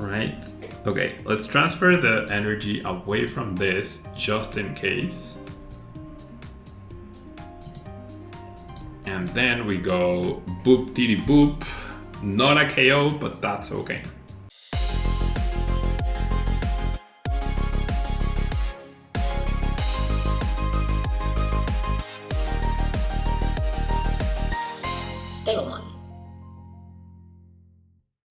right? Okay, let's transfer the energy away from this just in case. And then we go boop diddy boop. Not a KO, but that's okay.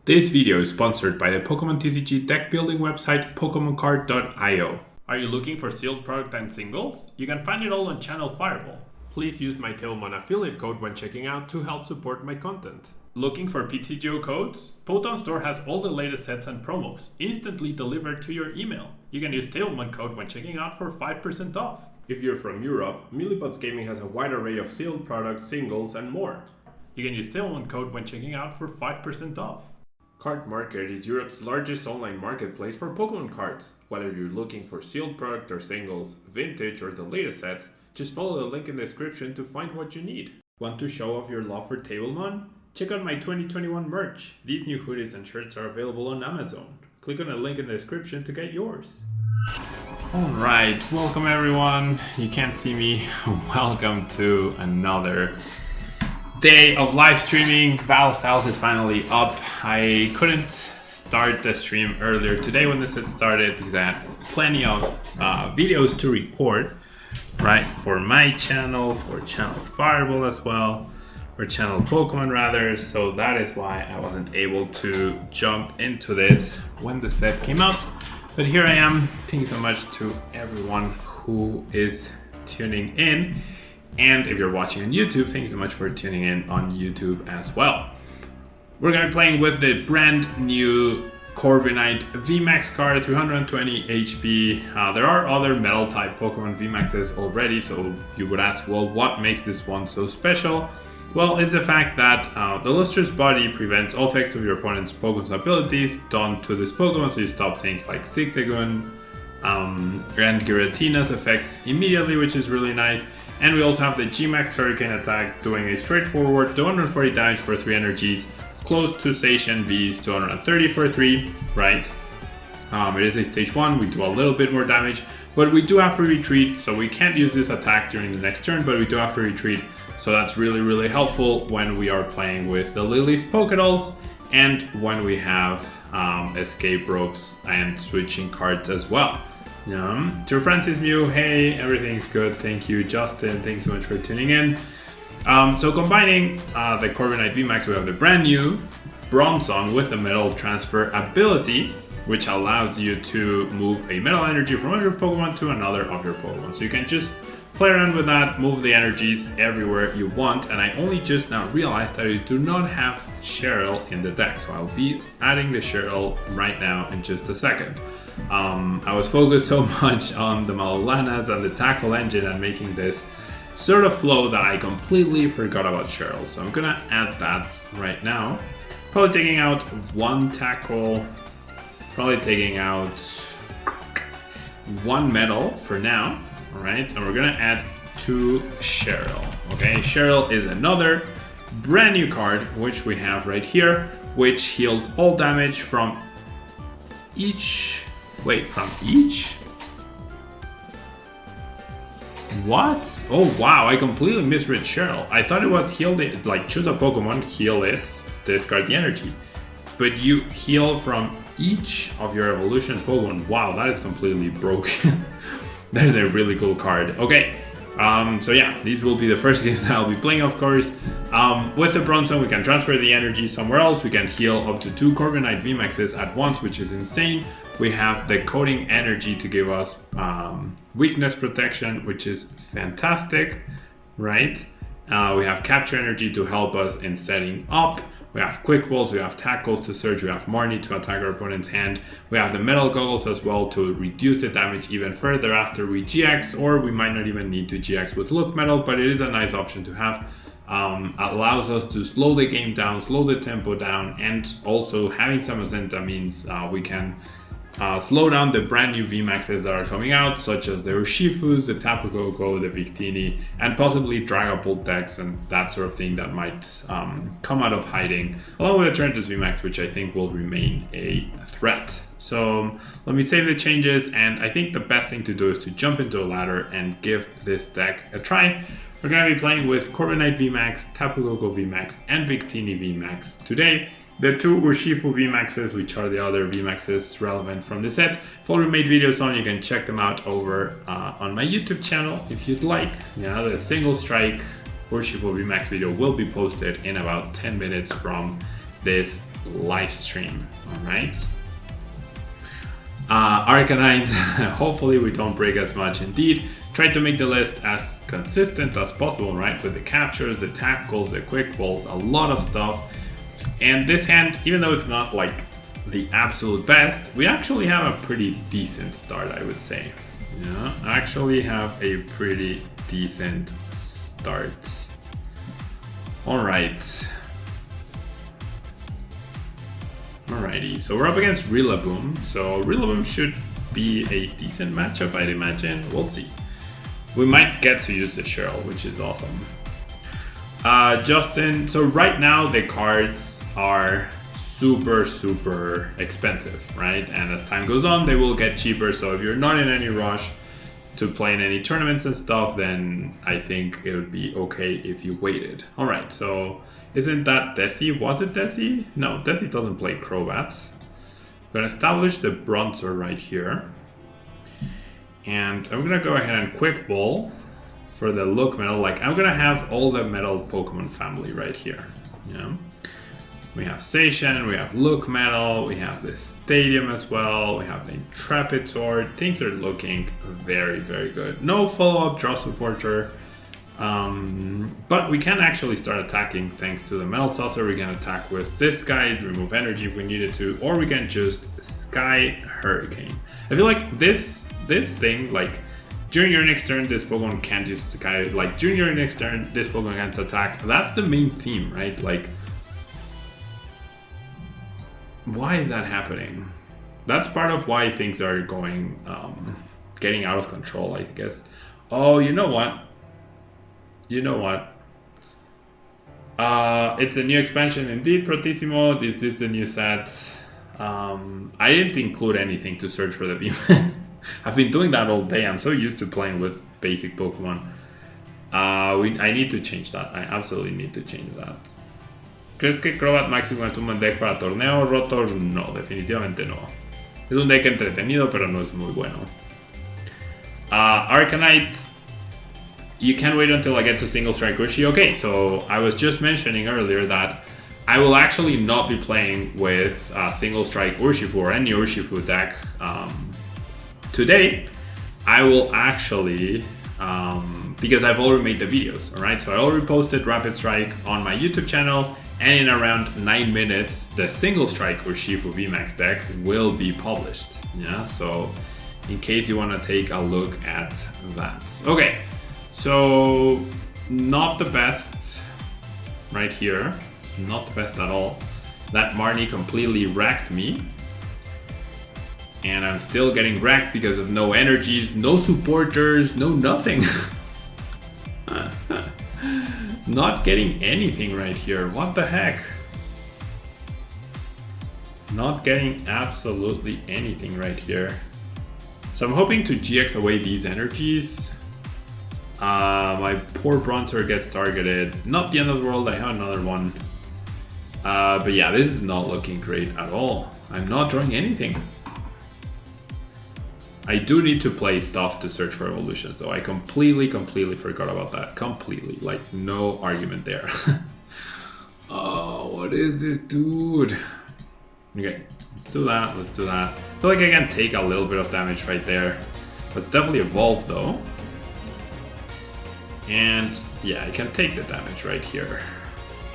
This video is sponsored by the Pokemon TCG deck building website PokemonCard.io. Are you looking for sealed product and singles? You can find it all on Channel Fireball. Please use my Tailmon affiliate code when checking out to help support my content. Looking for PTGO codes? Potown Store has all the latest sets and promos, instantly delivered to your email. You can use Tailmon code when checking out for 5% off. If you're from Europe, Millipots Gaming has a wide array of sealed products, singles, and more. You can use Tailmon code when checking out for 5% off. Card Market is Europe's largest online marketplace for Pokemon cards. Whether you're looking for sealed product or singles, vintage or the latest sets, just follow the link in the description to find what you need. Want to show off your love for Tablemon? Check out my 2021 merch. These new hoodies and shirts are available on Amazon. Click on the link in the description to get yours. Alright, welcome everyone. You can't see me. Welcome to another day of live streaming. Battle Styles is finally up. I couldn't start the stream earlier today when this had started because I had plenty of videos to record, right? For my channel, for Channel Fireball as well, or Channel Pokemon rather. So that is why I wasn't able to jump into this when the set came out. But here I am. Thank you so much to everyone who is tuning in. And if you're watching on YouTube, thank you so much for tuning in on YouTube as well. We're going to be playing with the brand new CORVIKNIGHT VMAX card, 320 HP. There are other metal type Pokemon VMAXs already, so you would ask, well, what makes this one so special? Well, it's the fact that the lustrous body prevents all effects of your opponent's Pokemon's abilities done to this Pokemon, so you stop things like Zigzagoon and Giratina's effects immediately, which is really nice. And we also have the G-Max Hurricane attack doing a straightforward 240 damage for 3 energies, close to Station V's 230 for 3, right? It is a stage 1, we do a little bit more damage, but we do have free retreat, so we can't use this attack during the next turn, but we do have free retreat, so that's really, really helpful when we are playing with the Lily's Pokédolls, and when we have escape ropes and switching cards as well. To Francis Mew, hey, everything's good, thank you. Justin, thanks so much for tuning in. So combining the CORVIKNIGHT VMAX, we have the brand new BRONZONG with the metal transfer ability, which allows you to move a metal energy from one of your Pokemon to another of your Pokemon. So you can just play around with that, move the energies everywhere you want. And I only just now realized that I do not have Cheryl in the deck, so I'll be adding the Cheryl right now in just a second. I was focused so much on the Malolanas and the tackle engine and making this sort of flow that I completely forgot about Cheryl. So I'm gonna add that right now. Probably taking out one tackle, probably taking out one metal for now. All right, and we're gonna add 2 Cheryl. Okay, Cheryl is another brand new card which we have right here, which heals all damage from each. Wait, from each? What? Oh wow, I completely misread Cheryl. I thought it was heal it, like choose a Pokemon, heal it, discard the energy. But you heal from each of your evolution Pokemon. Wow, that is completely broken. That is a really cool card. Okay, so yeah, these will be the first games that I'll be playing, of course. With the Bronzong, we can transfer the energy somewhere else. We can heal up to 2 CORVIKNIGHT VMAXs at once, which is insane. We have the Coding Energy to give us weakness protection, which is fantastic, right? We have Capture Energy to help us in setting up. We have Quick Balls, we have Tackles to Surge, we have Marnie to attack our opponent's hand. We have the Metal Goggles as well to reduce the damage even further after we GX, or we might not even need to GX with Look Metal, but it is a nice option to have. Allows us to slow the game down, slow the tempo down, and also having some Azenta means we can slow down the brand new VMAXs that are coming out, such as the Urshifus, the Tapu Koko, the Victini, and possibly Dragapult decks and that sort of thing that might come out of hiding, along with the Trentus VMAX, which I think will remain a threat. So let me save the changes, and I think the best thing to do is to jump into a ladder and give this deck a try. We're going to be playing with CORVIKNIGHT VMAX, Tapu Koko VMAX, and Victini VMAX today. The two Urshifu VMAXs, which are the other VMAXs relevant from the set, I've already made videos on. You can check them out over on my YouTube channel if you'd like. Yeah, the single strike Urshifu VMAX video will be posted in about 10 minutes from this live stream. All right. Arcanine, hopefully we don't break as much. Indeed, try to make the list as consistent as possible, right? With the captures, the tackles, the quick balls, a lot of stuff. And this hand, even though it's not like the absolute best, we actually have a pretty decent start, I would say. Yeah, actually have a pretty decent start. All right. Alrighty, so we're up against Rillaboom. So Rillaboom should be a decent matchup, I'd imagine. We'll see. We might get to use the Cheryl, which is awesome. Justin, so right now the cards are super expensive, right? And as time goes on, they will get cheaper. So if you're not in any rush to play in any tournaments and stuff, then I think it would be okay if you waited. All right, so isn't that Desi? Was it Desi? No, Desi doesn't play Crobat. We're gonna establish the Bronzer right here. And I'm gonna go ahead and Quick Ball for the Look Metal. Like, I'm gonna have all the Metal Pokemon family right here. Yeah. We have Seishan, we have Look Metal, we have the Stadium as well, we have the Intrepid Sword. Things are looking very good. No follow-up Draw Supporter. But we can actually start attacking thanks to the Metal Saucer. We can attack with this guy, remove energy if we needed to, or we can just Sky Hurricane. I feel like this thing, like, during your next turn, this Pokemon can't use Sky, like, during your next turn, this Pokemon can't attack. That's the main theme, right? Like, why is that happening? That's part of why things are going, getting out of control, I guess. Oh, you know what? It's a new expansion indeed, Protissimo. This is the new set. I didn't include anything to search for the beam. I've been doing that all day. I'm so used to playing with basic Pokemon. I need to change that. I absolutely need to change that. ¿Crees que Crobat máximo es un buen deck para torneo? Rotor, no, definitivamente no. Es un deck entretenido, pero no es muy bueno. Arcanite, you can wait until I get to Single Strike Ushi. Okay, so I was just mentioning earlier that I will actually not be playing with Single Strike Urshifu or any Urshifu deck today. I will actually, because I've already made the videos, alright? So I already posted Rapid Strike on my YouTube channel, and in around 9 minutes, the Single Strike Urshifu VMAX deck will be published. Yeah, so in case you want to take a look at that. Okay. So, not the best right here. Not the best at all. That Marnie completely wrecked me. And I'm still getting wrecked because of no energies, no supporters, no nothing. Not getting anything right here. What the heck? Not getting absolutely anything right here. So I'm hoping to GX away these energies. My poor Bronzer gets targeted. Not the end of the world, I have another one. But yeah, this is not looking great at all. I'm not drawing anything. I do need to play stuff to search for evolutions, though. I completely forgot about that. Completely. Like, no argument there. Oh, what is this, dude? Okay, let's do that. Let's do that. I feel like I can take a little bit of damage right there. Let's definitely evolve, though. And yeah, I can take the damage right here.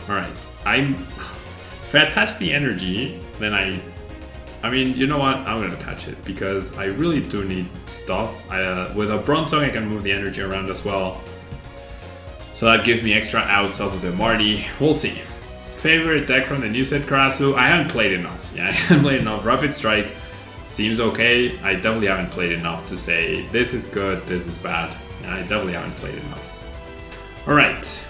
Alright, if I attach the energy, then I mean, you know what? I'm gonna attach it because I really do need stuff. With a Bronzong, I can move the energy around as well. So that gives me extra outs off of the Marty. We'll see. Favorite deck from the new set, Karasu? I haven't played enough. Yeah, I haven't played enough. Rapid Strike seems okay. I definitely haven't played enough to say this is good, this is bad. I definitely haven't played enough. Alright.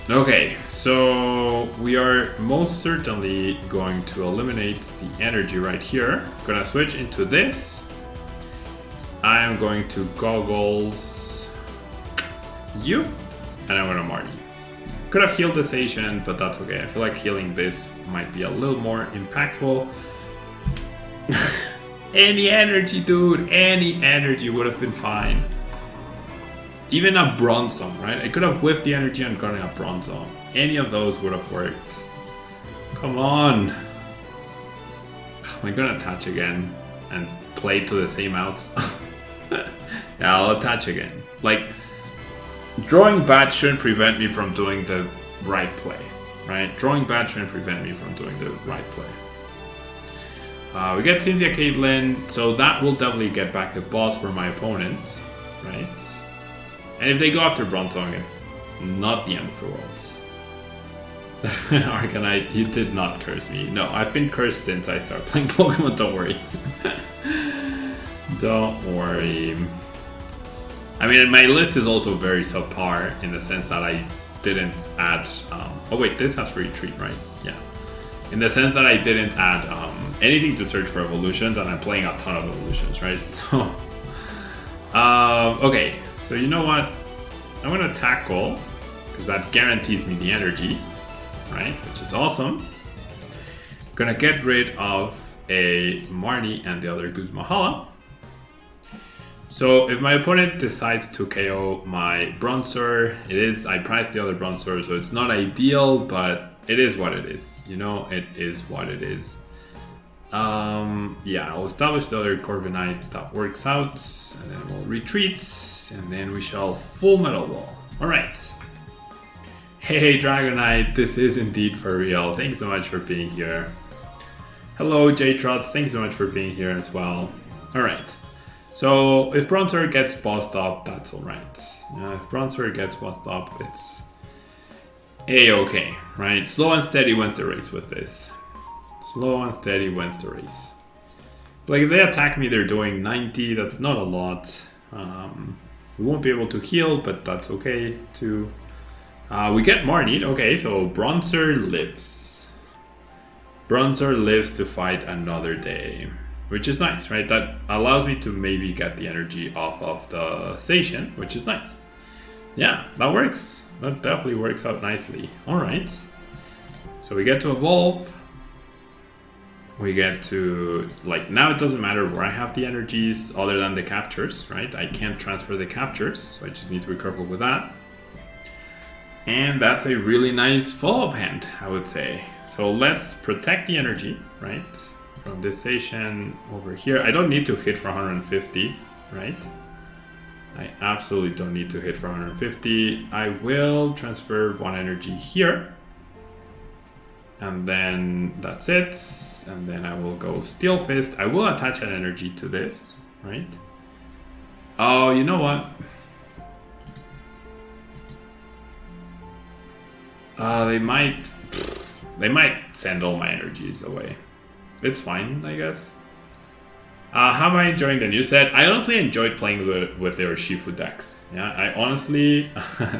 Okay, so we are most certainly going to eliminate the energy right here. Gonna switch into this. I am going to goggles you, and I'm gonna Marty. Could have healed this Asian, but that's okay. I feel like healing this might be a little more impactful. Any energy, dude, any energy would have been fine. Even a Bronzong, right? I could have whiffed the energy and gotten a Bronzong. Any of those would have worked. Come on. Am I gonna attach again and play to the same outs? Yeah, I'll attach again. Like, drawing bad shouldn't prevent me from doing the right play, right? Drawing bad shouldn't prevent me from doing the right play. We get Cynthia Caitlyn, so that will definitely get back the boss for my opponent, right? And if they go after Bronzong, it's not the end of the world. Arcanite, you did not curse me. No, I've been cursed since I started playing Pokemon, don't worry. Don't worry. I mean, my list is also very subpar in the sense that I didn't add... oh wait, this has retreat, right? Yeah. In the sense that I didn't add anything to search for evolutions, and I'm playing a ton of evolutions, right? So... okay, so you know what? I'm gonna tackle, because that guarantees me the energy, right? Which is awesome. Gonna get rid of a Marnie and the other Guzmahala. So if my opponent decides to KO my Bronzor, I priced the other Bronzor, so it's not ideal, but it is what it is. You know, it is what it is. Yeah, I'll establish the other Corviknight that works out, and then we'll retreat, and then we shall full metal wall. Alright. Hey Dragonite, this is indeed for real. Thanks so much for being here. Hello J-Trots, thanks so much for being here as well. Alright. So if Bronzor gets bossed up, that's alright. If Bronzor gets bossed up, it's A-okay, right? Slow and steady wins the race with this. Slow and steady wins the race. Like if they attack me, they're doing 90, that's not a lot. We won't be able to heal, but that's okay too. We get Marnie, okay, so Bronzor lives. Bronzor lives to fight another day. Which is nice, right? That allows me to maybe get the energy off of the station, which is nice. Yeah, that works. That definitely works out nicely. Alright. So we get to evolve. We get to, like, now it doesn't matter where I have the energies other than the captures, right? I can't transfer the captures, so I just need to be careful with that. And that's a really nice follow-up hand, I would say. So let's protect the energy, right? From this station over here. I don't need to hit for 150, right? I absolutely don't need to hit for 150. I will transfer one energy here. And then that's it. And then I will go Steel Fist. I will attach an energy to this, right? Oh, you know what? They might send all my energies away. It's fine, I guess. How am I enjoying the new set? I honestly enjoyed playing with their Shifu decks. Yeah, I honestly...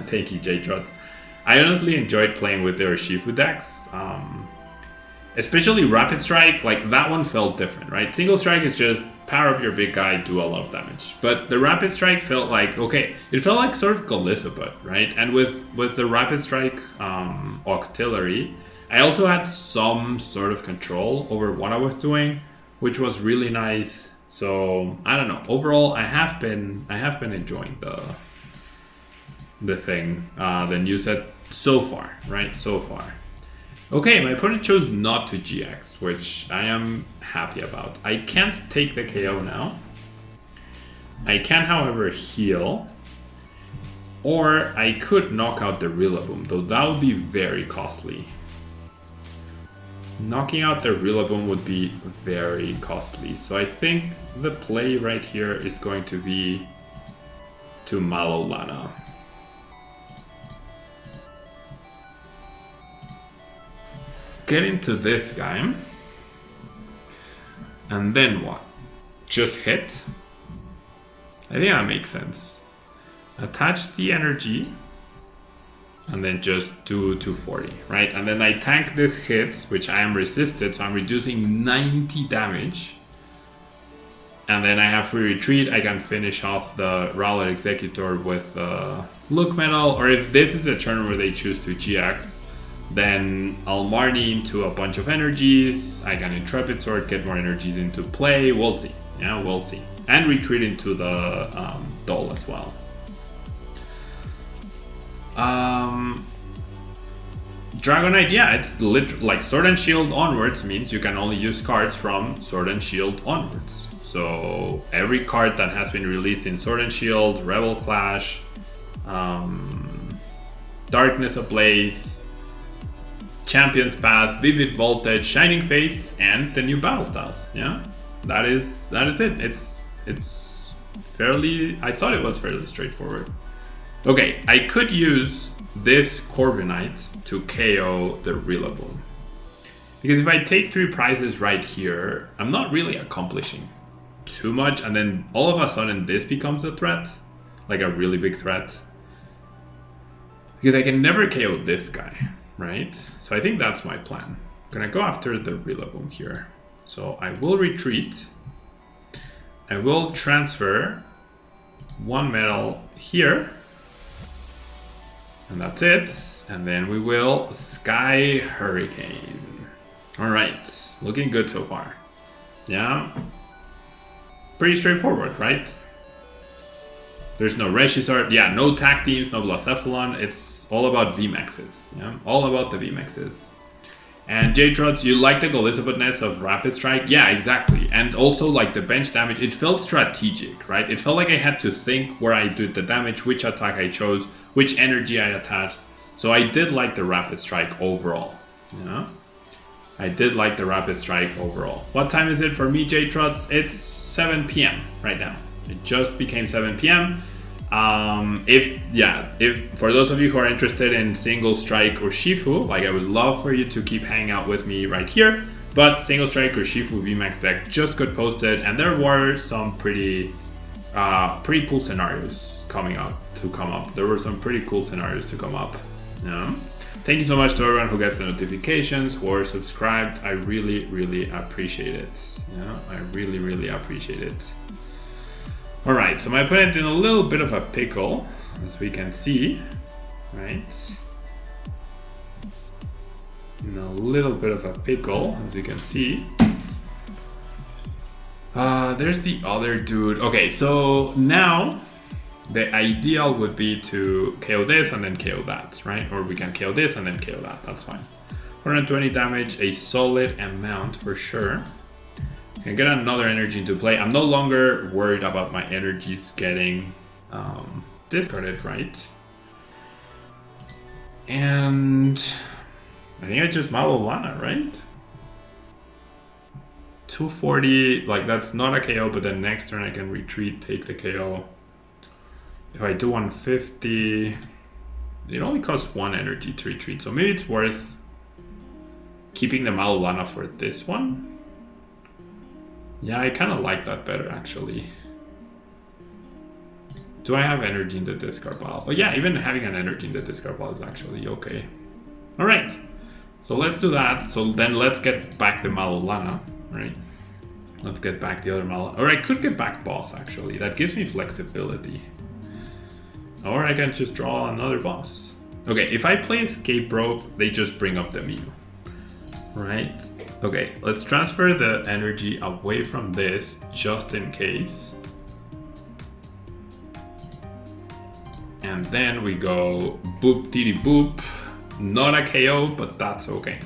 Thank you, J-Trot. I honestly enjoyed playing with their Shifu decks. Especially Rapid Strike, like that one felt different, right? Single Strike is just power up your big guy, do a lot of damage. But the Rapid Strike felt like, okay, it felt like sort of Golisabut, right? And with the Rapid Strike Octillery, I also had some sort of control over what I was doing, which was really nice. So I don't know. Overall, I have been enjoying the thing, the new set so far, right? So far. Okay, my opponent chose not to GX, which I am happy about. I can't take the KO now. I can, however, heal. Or I could knock out the Rillaboom, though that would be very costly. Knocking out the Rillaboom would be very costly. So I think the play right here is going to be to Malolana. Get into this guy. And then what? Just hit? I think that makes sense. Attach the energy and then just do 240, right? And then I tank this hit, which I am resisted, so I'm reducing 90 damage. And then I have free retreat. I can finish off the Rowlet Executor with Look Metal, or if this is a turn where they choose to GX, then I'll Marnie into a bunch of energies. I can Intrepid Sword, get more energies into play. We'll see. Yeah, we'll see. And retreat into the Doll as well. Dragonite, yeah, it's like Sword and Shield onwards means you can only use cards from Sword and Shield onwards. So every card that has been released in Sword and Shield, Rebel Clash, Darkness Ablaze, Champion's Path, Vivid Voltage, Shining Fates, and the new battle styles. Yeah, that is it. It's fairly. I thought it was fairly straightforward. Okay, I could use this Corviknight to KO the Rillaboom, because if I take 3 prizes right here, I'm not really accomplishing too much, and then all of a sudden this becomes a threat, like a really big threat, because I can never KO this guy, right? So I think that's my plan. I'm gonna go after the Rillaboom here. So I will retreat. I will transfer 1 metal here. And that's it. And then we will Sky Hurricane. Alright, looking good so far. Yeah. Pretty straightforward, right? There's no Reshizzard. Yeah, no tag teams, no Blacephalon. It's all about VMAXs. Yeah, all about the VMAXs. And J-Trots, you like the Elizabethness of Rapid Strike? Yeah, exactly. And also like the bench damage, it felt strategic, right? It felt like I had to think where I did the damage, which attack I chose, which energy I attached. So I did like the Rapid Strike overall, you know? I did like the Rapid Strike overall. What time is it for me, J-Trots? It's 7 p.m. right now. It just became 7 p.m. If for those of you who are interested in single strike or Shifu, like I would love for you to keep hanging out with me right here. But single strike or Shifu VMAX deck just got posted, and there were some pretty cool scenarios coming up. There were some pretty cool scenarios to come up. Yeah. Thank you so much to everyone who gets the notifications, who are subscribed. I really, really appreciate it. Yeah, I really, really appreciate it. Alright, so my opponent in a little bit of a pickle, as we can see, right? In a little bit of a pickle, as we can see. There's the other dude. Okay, so now the ideal would be to KO this and then KO that, right? Or we can KO this and then KO that, that's fine. 120 damage, a solid amount for sure. Can get another energy into play. I'm no longer worried about my energies getting discarded, right? And I think I just Malolana, right? 240, like that's not a KO, but then next turn I can retreat, take the KO. If I do 150, it only costs 1 energy to retreat, so maybe it's worth keeping the Malolana for this one. Yeah, I kind of like that better, actually. Do I have energy in the discard pile? Oh yeah, even having an energy in the discard pile is actually okay. Alright, so let's do that. So then let's get back the Malolana, right? Let's get back the other Malolana. Or I could get back Boss, actually. That gives me flexibility. Or I can just draw another Boss. Okay, if I play Escape Rope, they just bring up the Mew. Right? Okay, let's transfer the energy away from this, just in case. And then we go boop diddy boop. Not a KO, but that's okay.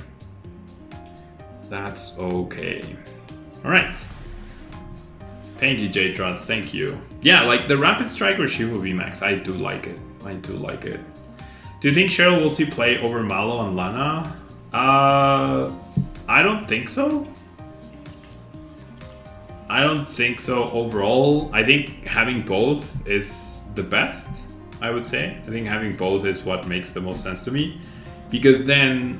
That's okay. Alright. Thank you, J-Trots, thank you. Yeah, like the Rapid Strike or Shifu VMAX, I do like it. I do like it. Do you think Cheryl will see play over Malo and Lana? I don't think so. I don't think so overall. I think having both is the best, I would say. I think having both is what makes the most sense to me. Because then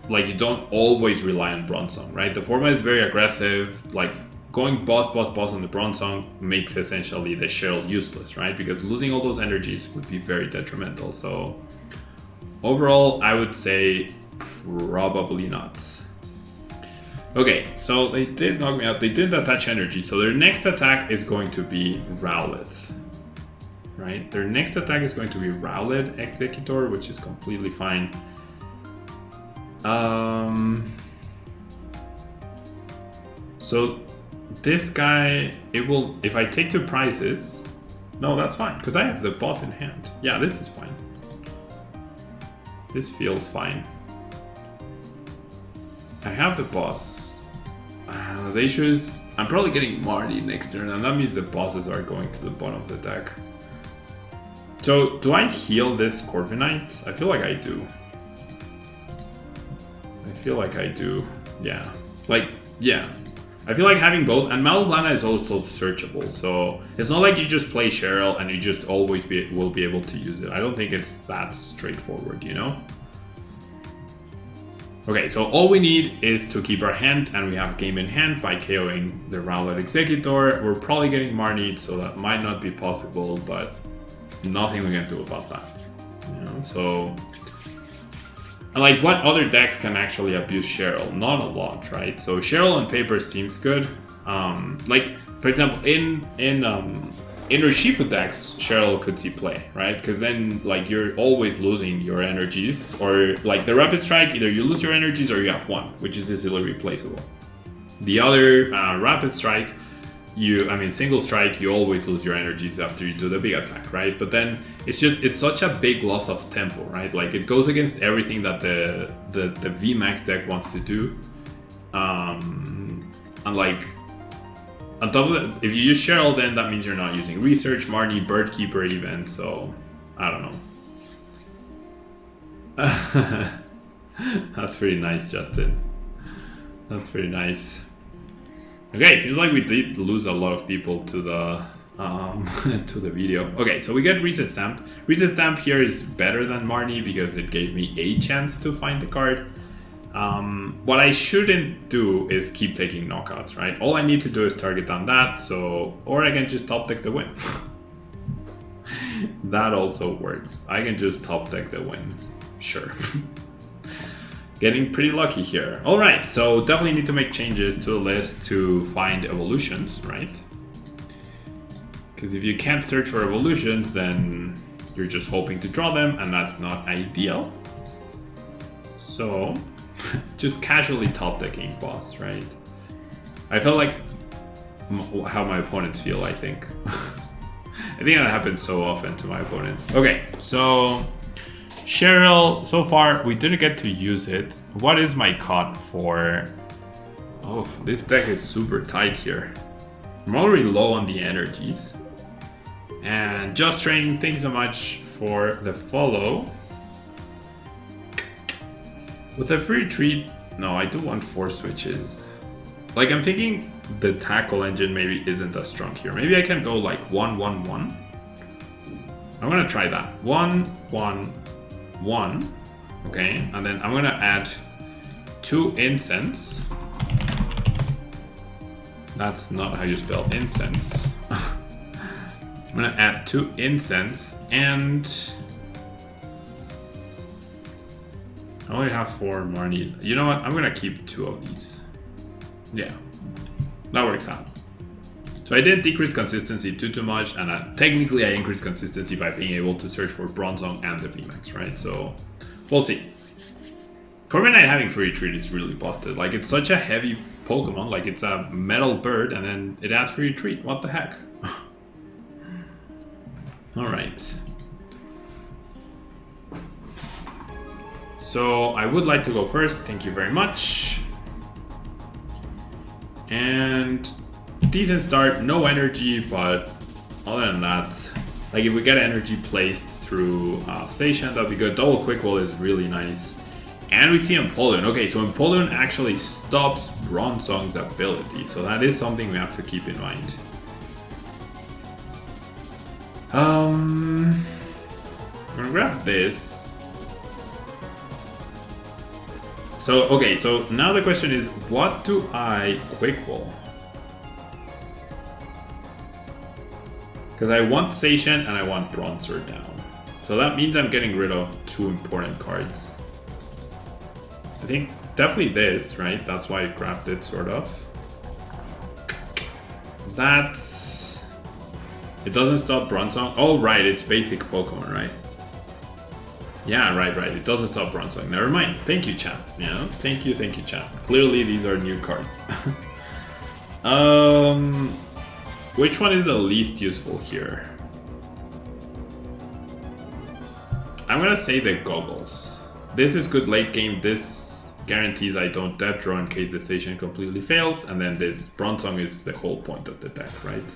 like you don't always rely on Bronzong, right? The format is very aggressive. Like going boss on the Bronzong makes essentially the Cheryl useless, right? Because losing all those energies would be very detrimental. So overall, I would say probably not. Okay, so they did knock me out. They did attach energy. So their next attack is going to be Rowlet, right? Their next attack is going to be Rowlet Executor, which is completely fine. So this guy, it will, if I take 2 prizes, no, that's fine, because I have the boss in hand. Yeah, this is fine. This feels fine. I have the boss. The issue is, I'm probably getting Marty next turn, and that means the bosses are going to the bottom of the deck. So, do I heal this Corviknight? I feel like I do. I feel like I do. Yeah. Like, yeah. I feel like having both, and Malolana is also searchable, so it's not like you just play Cheryl and you just always will be able to use it. I don't think it's that straightforward, you know? Okay, so all we need is to keep our hand, and we have game in hand by KOing the Rowlet Executor. We're probably getting Marnied, so that might not be possible, but nothing we can do about that. You know, so... And like, what other decks can actually abuse Cheryl? Not a lot, right? So Cheryl on paper seems good. Like, for example, in Urshifu decks, Cheryl could see play, right? Because then, like, you're always losing your energies, or like the Rapid Strike, either you lose your energies or you have 1, which is easily replaceable. The other Rapid Strike, Single Strike, you always lose your energies after you do the big attack, right? But then it's such a big loss of tempo, right? Like, it goes against everything that the VMAX deck wants to do. And like, on top of that, if you use Cheryl, then that means you're not using Research, Marnie, Birdkeeper even, so I don't know. That's pretty nice, Justin. That's pretty nice. Okay, it seems like we did lose a lot of people to the to the video. Okay, so we get Reset Stamp. Reset Stamp here is better than Marnie because it gave me a chance to find the card. What I shouldn't do is keep taking knockouts, right? All I need to do is target down that, or I can just top deck the win. That also works. I can just top deck the win, sure. Getting pretty lucky here. All right, so definitely need to make changes to the list to find evolutions, right? Because if you can't search for evolutions, then you're just hoping to draw them, and that's not ideal. So, just casually top decking boss, right? I felt like how my opponents feel, I think. I think that happens so often to my opponents. Okay, so Cheryl, so far we didn't get to use it. What is my cut for... Oh, this deck is super tight here. I'm already low on the energies. And Just Train, thank you so much for the follow. With a free treat, no, I do want 4 switches. Like, I'm thinking the tackle engine maybe isn't as strong here. Maybe I can go like 1-1-1. I'm gonna try that. 1-1-1. Okay, and then I'm gonna add 2 incense. That's not how you spell incense. I'm gonna add 2 incense, and I only have 4 Marnies. You know what? I'm gonna keep 2 of these. Yeah, that works out. So I did decrease consistency too much, and technically I increased consistency by being able to search for Bronzong and the VMAX, right? So we'll see. CORVIKNIGHT having free retreat is really busted. Like, it's such a heavy Pokemon. Like, it's a metal bird, and then it has free retreat. What the heck? All right. So I would like to go first. Thank you very much. And decent start, no energy, but other than that, like, if we get energy placed through Station, that'd be good. Double Quick Wall is really nice. And we see Empoleon. Okay, so Empoleon actually stops Bronzong's ability, so that is something we have to keep in mind. I'm gonna grab this. So, okay, so now the question is, what do I quick ball? Because I want Station and I want Bronzer down. So that means I'm getting rid of 2 important cards. I think definitely this, right? That's why I grabbed it, sort of. That's... It doesn't stop Bronzong. Oh, right, it's basic Pokemon, right? Yeah, right. It doesn't stop Bronzong. Never mind. Thank you, chat. Yeah, thank you, chat. Clearly, these are new cards. Which one is the least useful here? I'm gonna say the goggles. This is good late game. This guarantees I don't dead draw in case the station completely fails, and then this Bronzong is the whole point of the deck, right?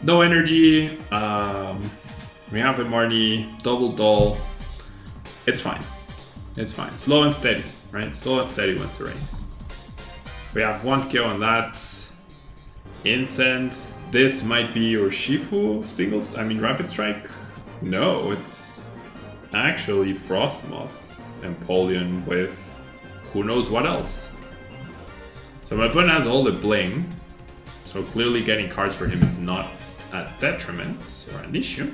No energy. We have a Marnie, double doll. It's fine. It's fine. Slow and steady, right? Slow and steady wins the race. We have 1 kill on that. Incense. This might be Urshifu singles. I mean, Rapid Strike. No, it's actually Frostmoth. Empoleon with who knows what else. So my opponent has all the bling. So clearly getting cards for him is not a detriment or an issue.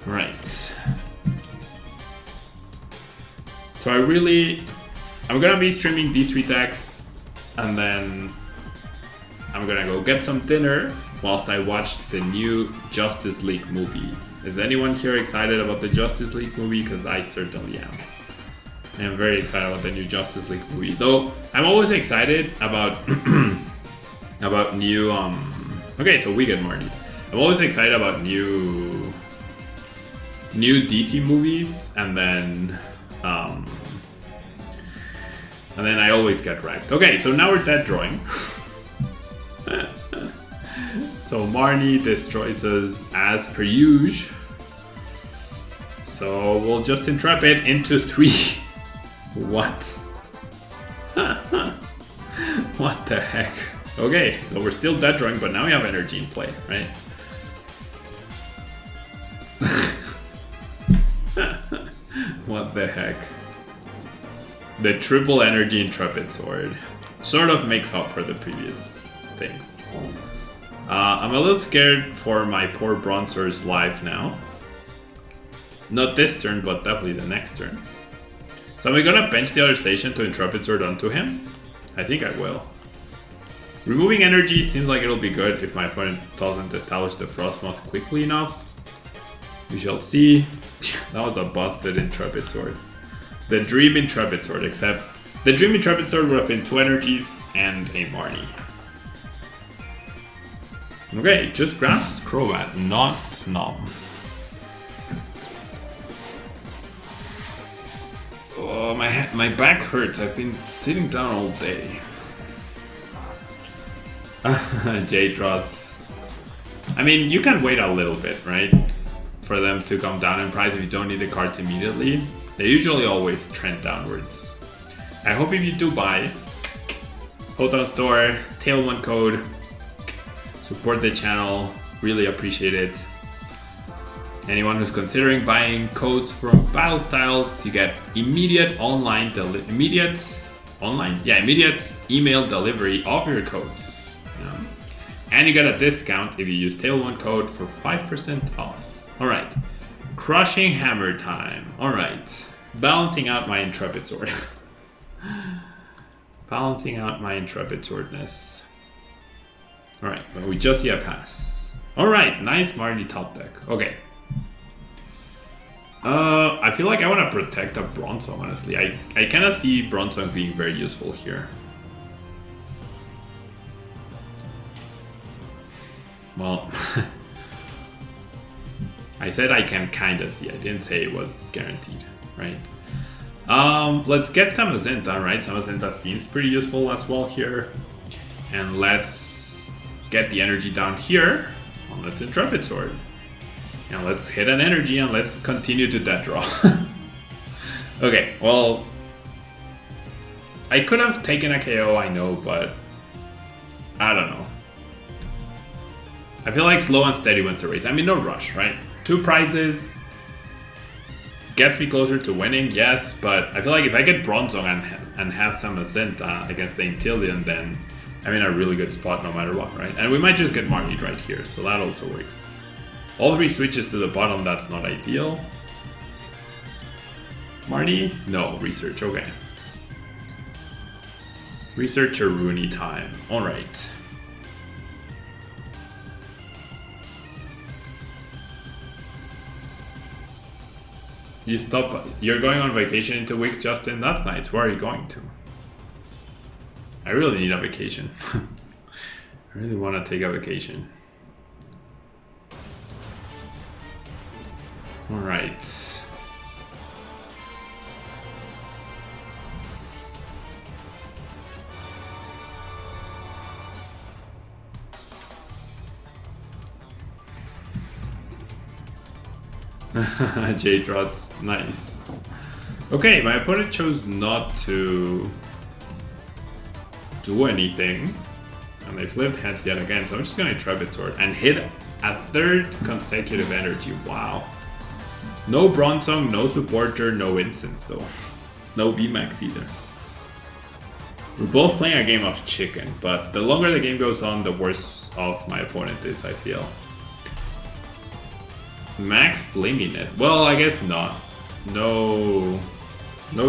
Right. So I'm gonna be streaming these 3 decks, and then I'm gonna go get some dinner whilst I watch the new Justice League movie. Is anyone here excited about the Justice League movie? Because I certainly am. I am very excited about the new Justice League movie. Though I'm always excited about about new okay, so we get Marty. I'm always excited about new DC movies, and then I always get wrecked. Okay, so now we're dead drawing. So Marnie destroys us as per usual. So we'll just Intrepid into 3. What? What the heck? Okay, so we're still dead drawing, but now we have energy in play, right? What the heck? The triple energy Intrepid Sword sort of makes up for the previous things. I'm a little scared for my poor Bronzer's life now. Not this turn, but definitely the next turn. So am I gonna bench the other station to Intrepid Sword onto him? I think I will. Removing energy seems like it'll be good if my opponent doesn't establish the Frostmoth quickly enough. We shall see. That was a busted Intrepid Sword. The Dream Intrepid Sword, except the Dream Intrepid Sword would have been 2 energies and a Marnie. Okay, just grabs Crobat, not Snom. Oh, my back hurts. I've been sitting down all day. J-Trots. I mean, you can wait a little bit, right? For them to come down in price if you don't need the cards immediately. They usually always trend downwards. I hope if you do buy, hold on store, Tail1 code, support the channel, really appreciate it. Anyone who's considering buying codes from Battle Styles, you get immediate immediate email delivery of your codes. And you get a discount if you use Tail1 code for 5% off. Alright, Crushing Hammer time. Alright, balancing out my Intrepid Sword. Balancing out my Intrepid Swordness. Alright, but we just see a pass. Alright, nice Marnie top deck. Okay. I feel like I want to protect a Bronzong, honestly. I kind of see Bronzong being very useful here. Well, I said I can kind of see. I didn't say it was guaranteed, right? Let's get Samazenta, right? Samazenta seems pretty useful as well here. And let's get the energy down here. Well, let's Intrepid Sword. And let's hit an energy and let's continue to death draw. Okay, well, I could have taken a KO, I know, but I don't know. I feel like slow and steady wins the race. I mean, no rush, right? 2 prizes. gets me closer to winning, yes, but I feel like if I get Bronzong and have some Azenta against the Intillion, then I'm in a really good spot no matter what, right? And we might just get Marlied right here, so that also works. All 3 switches to the bottom, that's not ideal. Marnie? No, research, okay. Research or Rooney time, alright. You're going on vacation in 2 weeks, Justin? That's nice. Where are you going to? I really need a vacation. I really want to take a vacation. Alright. Jade Rods, nice. Okay, my opponent chose not to do anything, and they flipped heads yet again, so I'm just gonna Intrepid Sword and hit a 3rd consecutive energy. Wow. No Bronzong, no Supporter, no Instance though. No VMAX either. We're both playing a game of chicken, but the longer the game goes on, the worse off my opponent is, I feel. Max blinginess. Well, I guess not. No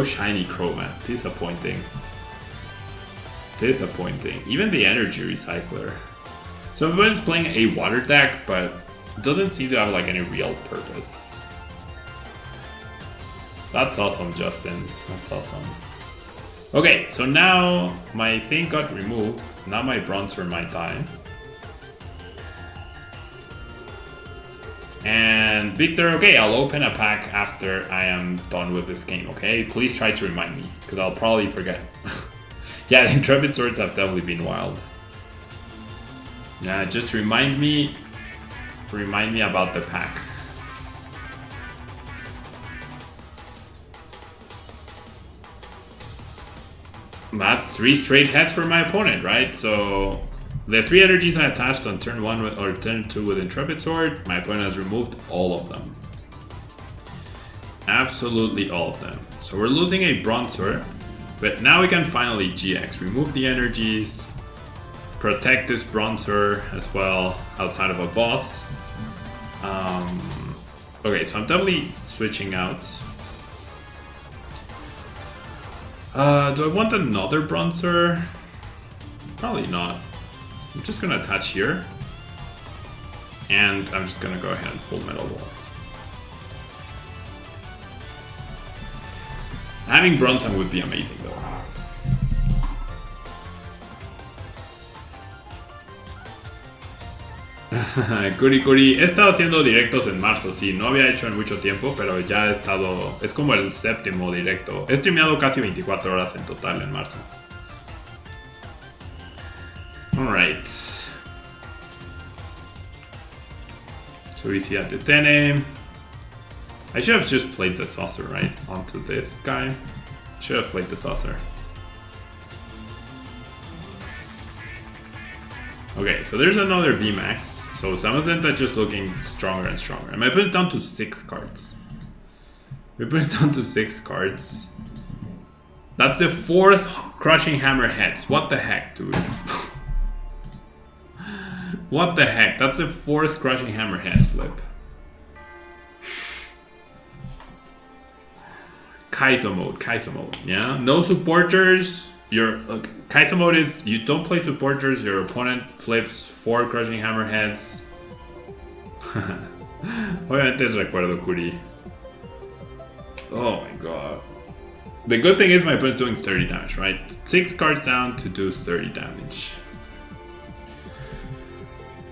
shiny Chromat. Disappointing. Disappointing. Even the energy recycler. So everyone's playing a water deck, but doesn't seem to have like any real purpose. That's awesome, Justin. That's awesome. Okay, so now my thing got removed. Now my Bronzer might die. And Victor, okay, I'll open a pack after I am done with this game, okay? Please try to remind me, because I'll probably forget. Yeah, the Intrepid Swords have definitely been wild. Yeah, just remind me about the pack. That's 3 straight heads for my opponent, right? So the 3 energies I attached on turn 1 or turn 2 with Intrepid Sword, my opponent has removed all of them. Absolutely all of them. So we're losing a Bronzer, but now we can finally GX, remove the energies, protect this Bronzer as well outside of a boss. Okay, so I'm definitely switching out. Do I want another Bronzer? Probably not. I'm just gonna attach here. And I'm just gonna go ahead and Full Metal Wall. Having Bronzong would be amazing though. Curi, he estado haciendo directos en marzo, sí, no había hecho en mucho tiempo, pero ya he estado, es como el 7º directo. He streameado casi 24 horas en total en marzo. Alright. So we see at the Tene. I should have just played the Saucer, right? Onto this guy. Should have played the Saucer. Okay, so there's another VMAX. So Samazenta just looking stronger and stronger. And I put it down to 6 cards. We put it down to 6 cards. That's the 4th Crushing Hammer heads. What the heck, dude? What the heck? That's the 4th Crushing Hammer heads flip. Kaizo mode, yeah? No supporters. Kaizo mode is you don't play supporters, your opponent flips 4 Crushing Hammer heads. Obviamente recuerdo Curi. Oh my god. The good thing is my opponent's doing 30 damage, right? 6 cards down to do 30 damage.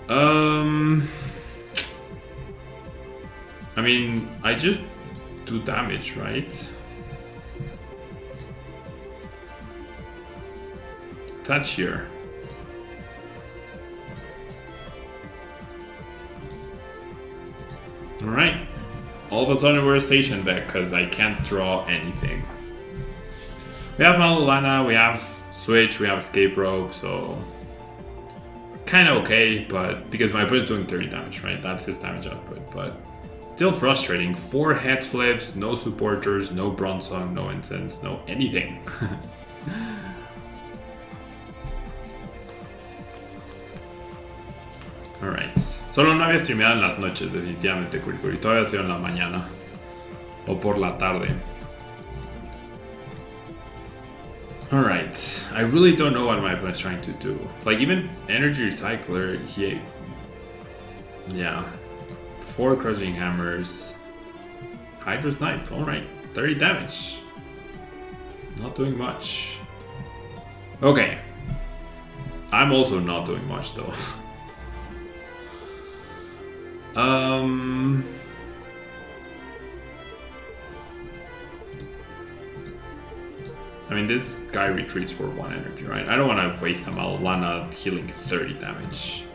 I mean, I just do damage, right? Touch here. Alright. All of a sudden we're a station deck because I can't draw anything. We have Malolana, we have Switch, we have Escape Rope, so kinda okay, but because my opponent's doing 30 damage, right? That's his damage output, but Still frustrating. 4 head flips, no supporters, no Bronzong, no incense, no anything. Alright. Solo no había streameado en las noches, definitivamente, Kurikuri. Todavía ha sido en la mañana. O por la tarde. Alright. I really don't know what my opponent's trying to do. Like, even Energy Recycler, he... Yeah. 4 Crushing Hammers. Hydro Snipe. Alright. 30 damage. Not doing much. Okay. I'm also not doing much, though. I mean, this guy retreats for 1 energy, right? I don't want to waste him. Lana healing 30 damage.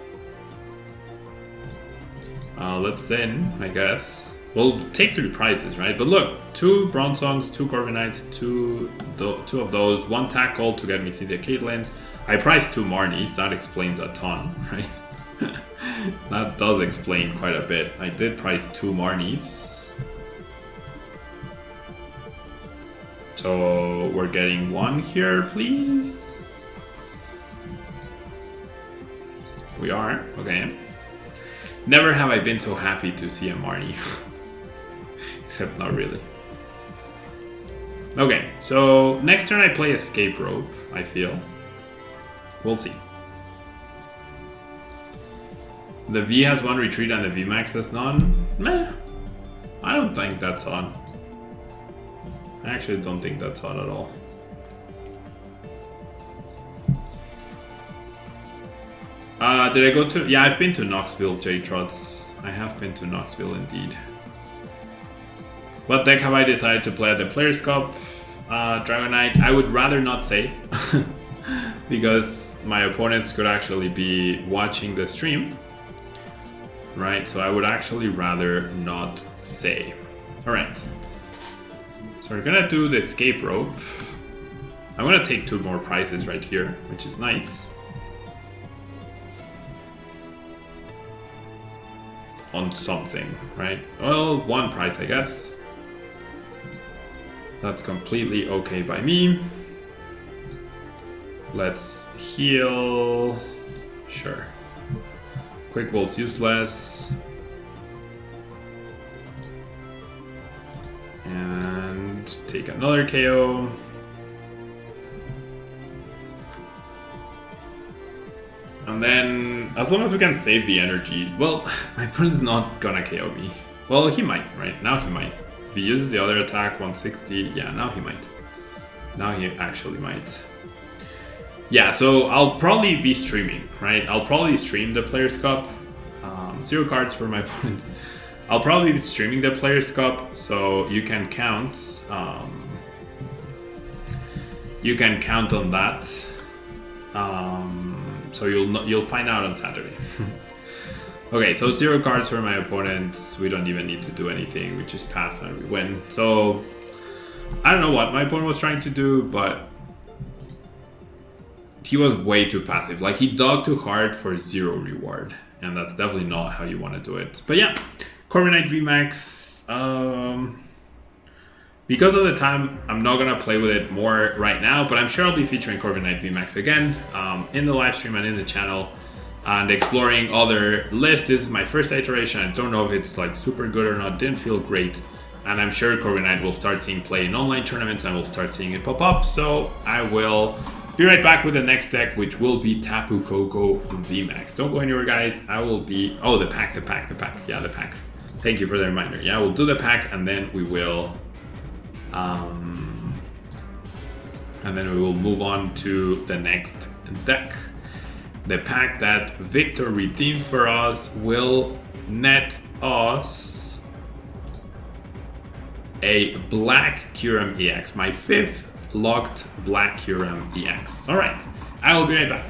Let's then, I guess. We'll take 3 prizes, right? But look, 2 Bronzongs, 2 Corviknights, 2 of those, 1 tackle to get me see the Caitlyn's. I priced 2 Marnies, that explains a ton, right? That does explain quite a bit. I did price 2 Marnies. So we're getting 1 here, please. We are, okay. Never have I been so happy to see a Marnie. Except not really. Okay, so next turn I play Escape Rope, I feel. We'll see. The V has 1 retreat and the VMAX has none. Meh. I don't think that's on. I actually don't think that's on at all. Did I go to... Yeah, I've been to Knoxville, J-Trots. I have been to Knoxville indeed. What deck have I decided to play at the Players' Cup? Dragonite, I would rather not say. Because my opponents could actually be watching the stream. Right, so I would actually rather not say. Alright. So we're gonna do the Escape Rope. I'm gonna take 2 more prizes right here, which is nice. On something, right? Well, 1 prize, I guess. That's completely okay by me. Let's heal. Sure. Quick Bolt's useless. And take another KO. And then, as long as we can save the energy, well, my opponent's not gonna KO me. Well, he might, right? Now he might. If he uses the other attack, 160, yeah, now he might. Now he actually might. Yeah, so I'll probably be streaming, right? I'll probably stream the Players' Cup. 0 cards for my opponent. I'll probably be streaming the Players' Cup, so you can count. You can count on that. So you'll find out on Saturday. Okay, so 0 cards for my opponent. We don't even need to do anything. We just pass and we win. So I don't know what my opponent was trying to do, but he was way too passive. Like, he dug too hard for 0 reward, and that's definitely not how you want to do it. But yeah, CORVIKNIGHT VMAX. Because of the time, I'm not gonna play with it more right now, but I'm sure I'll be featuring CORVIKNIGHT VMAX again in the live stream and in the channel, and exploring other lists. This is my first iteration. I don't know if it's like super good or not. Didn't feel great, and I'm sure CORVIKNIGHT will start seeing play in online tournaments, and we'll start seeing it pop up. So I will be right back with the next deck, which will be Tapu Koko VMAX. Don't go anywhere, guys. I will be... Oh, the pack. Yeah, the pack. Thank you for the reminder. Yeah, we'll do the pack, and then we will... and then we will move on to the next deck. The pack that Victor redeemed for us will net us a Black Kyurem EX, my 5th locked Black Kyurem EX. Alright, I will be right back.